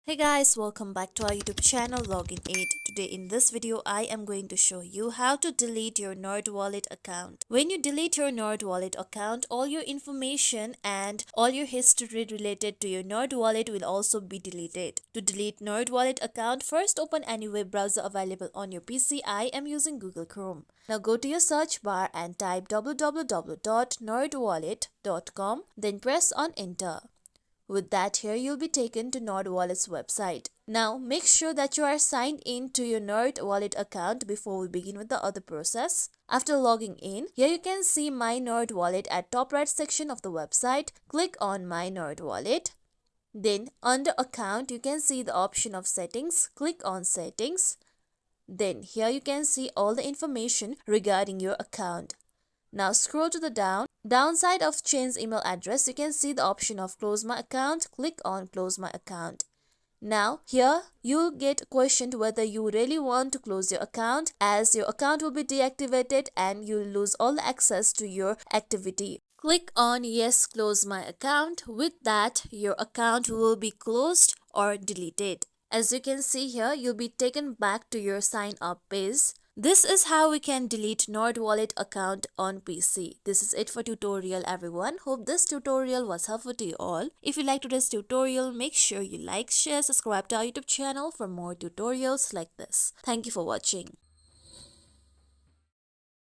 Hey guys, welcome back to our YouTube channel Login 8. Today in this video, I am going to show you how to delete your NerdWallet account. When you delete your NerdWallet account, all your information and all your history related to your NerdWallet will also be deleted. To delete NerdWallet account, first open any web browser available on your PC. I am using Google Chrome. Now go to your search bar and type www.nerdwallet.com, then press on enter. With that, here you'll be taken to NerdWallet's website. Now, make sure that you are signed in to your NerdWallet account before we begin with the other process. After logging in, here you can see My NerdWallet at top right section of the website. Click on My NerdWallet. Then, under Account, you can see the option of Settings. Click on Settings. Then, here you can see all the information regarding your account. Now scroll to the downside of change email address, you can see the option of close my account. Click on close my account. Now here you'll get questioned whether you really want to close your account, as your account will be deactivated and you'll lose all the access to your activity. Click on yes, close my account. With that, your account will be closed or deleted. As you can see here, you'll be taken back to your sign up page. This is how we can delete NerdWallet account on PC. This is it for tutorial everyone. Hope this tutorial was helpful to you all. If you like today's tutorial, make sure you like, share, subscribe to our YouTube channel for more tutorials like this. Thank you for watching.